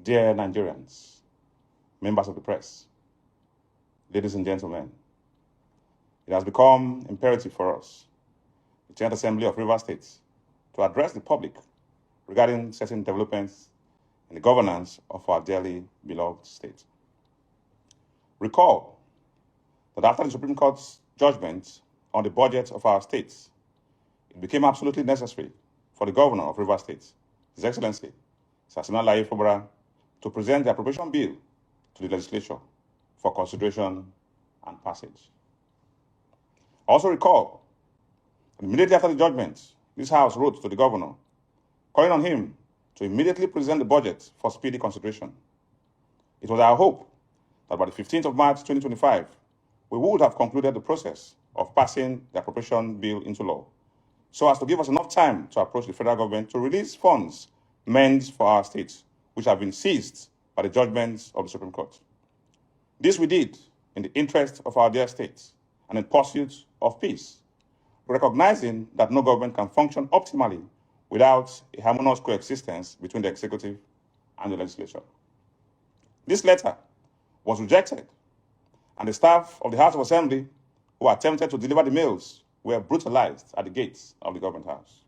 Dear Nigerians, members of the press, ladies and gentlemen, it has become imperative for us, the 10th Assembly of Rivers State, to address the public regarding certain developments in the governance of our dearly beloved state. Recall that after the Supreme Court's judgment on the budget of our state, it became absolutely necessary for the Governor of Rivers State, His Excellency, Sir Fubara, to present the appropriation bill to the legislature for consideration and passage. Also recall, immediately after the judgment, this House wrote to the Governor, calling on him to immediately present the budget for speedy consideration. It was our hope that by the 15th of March 2025, we would have concluded the process of passing the appropriation bill into law, so as to give us enough time to approach the federal government to release funds meant for our states, which have been seized by the judgments of the Supreme Court. This we did in the interest of our dear states and in pursuit of peace, recognizing that no government can function optimally without a harmonious coexistence between the executive and the legislature. This letter was rejected, and the staff of the House of Assembly who attempted to deliver the mails were brutalized at the gates of the government house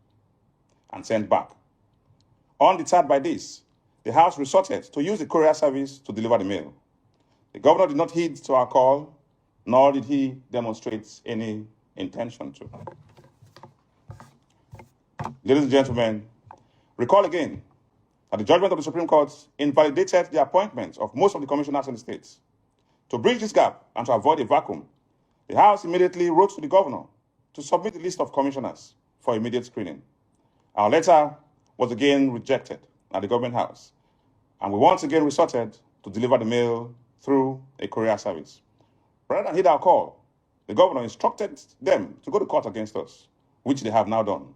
and sent back. Undeterred by this, the House resorted to use the courier service to deliver the mail. The governor did not heed to our call, nor did he demonstrate any intention to. Ladies and gentlemen, recall again that the judgment of the Supreme Court invalidated the appointments of most of the commissioners in the states. To bridge this gap and to avoid a vacuum, the House immediately wrote to the governor to submit the list of commissioners for immediate screening. Our letter was again rejected at the government house, and we once again resorted to deliver the mail through a courier service. Rather than heed our call, the governor instructed them to go to court against us, which they have now done.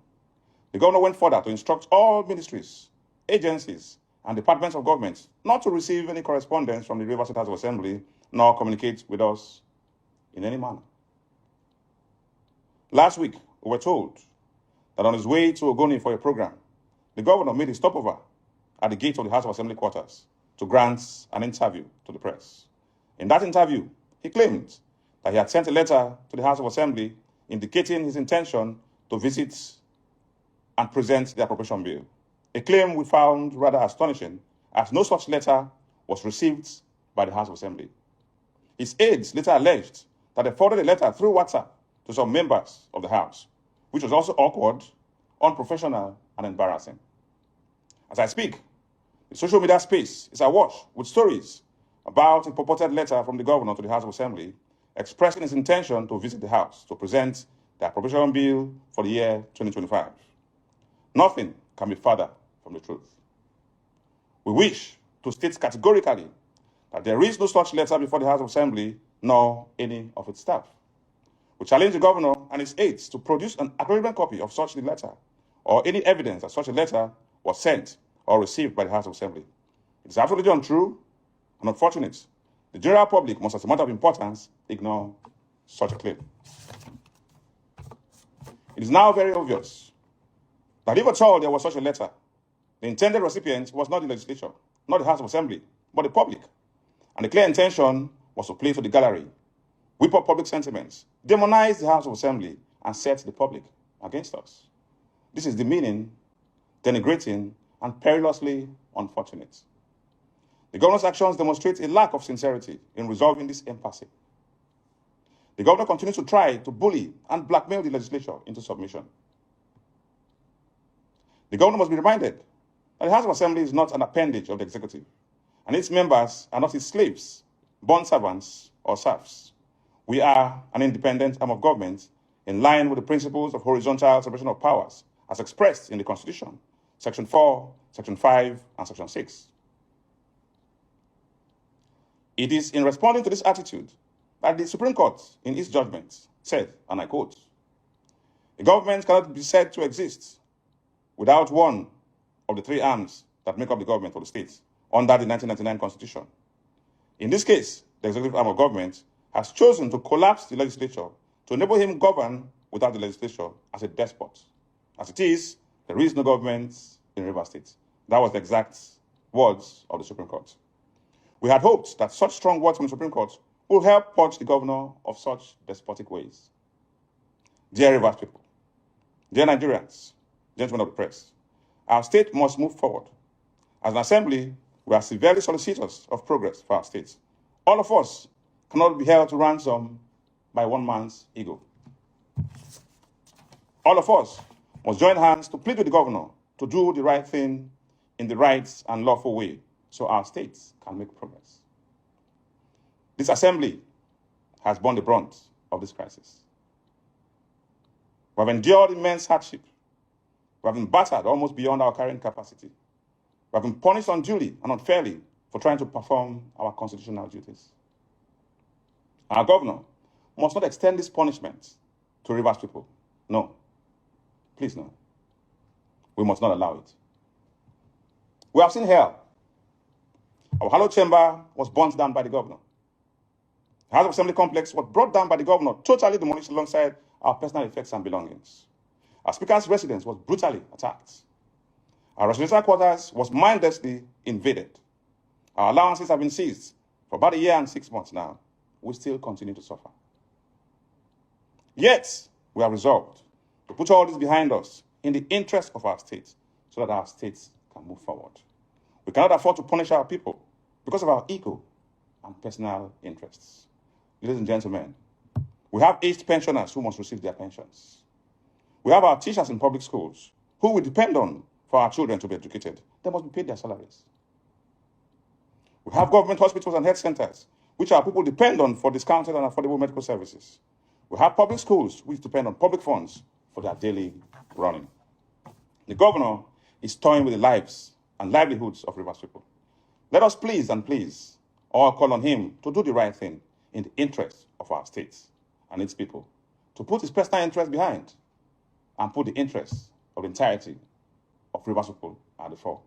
The governor went further to instruct all ministries, agencies, and departments of government not to receive any correspondence from the Rivers State House of Assembly, nor communicate with us in any manner. Last week, we were told that on his way to Ogoni for a program, the governor made a stopover at the gate of the House of Assembly quarters to grant an interview to the press. In that interview, he claimed that he had sent a letter to the House of Assembly indicating his intention to visit and present the appropriation bill, a claim we found rather astonishing, as no such letter was received by the House of Assembly. His aides later alleged that they forwarded a letter through WhatsApp to some members of the House, which was also awkward, unprofessional, and embarrassing. As I speak, the social media space is awash with stories about a purported letter from the governor to the House of Assembly expressing his intention to visit the House to present the appropriation bill for the year 2025. Nothing can be further from the truth. We wish to state categorically that there is no such letter before the House of Assembly, nor any of its staff. We challenge the governor and his aides to produce an acknowledgement copy of such a letter, or any evidence that such a letter was sent or received by the House of Assembly. It is absolutely untrue and unfortunate. The general public must, as a matter of importance, ignore such a claim. It is now very obvious that if at all there was such a letter, the intended recipient was not the legislature, not the House of Assembly, but the public. And the clear intention was to play to the gallery, whip up public sentiments, demonize the House of Assembly, and set the public against us. This is demeaning, denigrating, and perilously unfortunate. The governor's actions demonstrate a lack of sincerity in resolving this impasse. The governor continues to try to bully and blackmail the legislature into submission. The governor must be reminded that the House of Assembly is not an appendage of the executive, and its members are not his slaves, bond servants, or serfs. We are an independent arm of government in line with the principles of horizontal separation of powers as expressed in the Constitution, Section 4, Section 5, and Section 6. It is in responding to this attitude that the Supreme Court, in its judgment, said, and I quote, "A government cannot be said to exist without one of the three arms that make up the government of the state under the 1999 Constitution. In this case, the executive arm of government has chosen to collapse the legislature to enable him govern without the legislature as a despot. As it is, there is no government in Rivers State." That was the exact words of the Supreme Court. We had hoped that such strong words from the Supreme Court will help purge the governor of such despotic ways. Dear Rivers people, dear Nigerians, gentlemen of the press, our state must move forward. As an assembly, we are severely solicitous of progress for our state. All of us cannot be held to ransom by one man's ego. All of us must join hands to plead with the governor to do the right thing in the right and lawful way so our states can make progress. This assembly has borne the brunt of this crisis. We have endured immense hardship. We have been battered almost beyond our carrying capacity. We have been punished unduly and unfairly for trying to perform our constitutional duties. Our governor must not extend this punishment to Rivers people. No. Please, no. We must not allow it. We have seen hell. Our hallowed chamber was burnt down by the governor. The House of Assembly complex was brought down by the governor, totally demolished alongside our personal effects and belongings. Our speaker's residence was brutally attacked. Our residential quarters was mindlessly invaded. Our allowances have been seized for about a year and 6 months now. We still continue to suffer. Yet, we are resolved to put all this behind us in the interest of our state so that our states can move forward. We cannot afford to punish our people because of our ego and personal interests. Ladies and gentlemen, we have aged pensioners who must receive their pensions. We have our teachers in public schools who we depend on for our children to be educated. They must be paid their salaries. We have government hospitals and health centers which our people depend on for discounted and affordable medical services. We have public schools which depend on public funds for their daily running. The governor is toying with the lives and livelihoods of Rivers people. Let us please all call on him to do the right thing in the interest of our states and its people, to put his personal interest behind and put the interests of the entirety of Rivers people at the fore.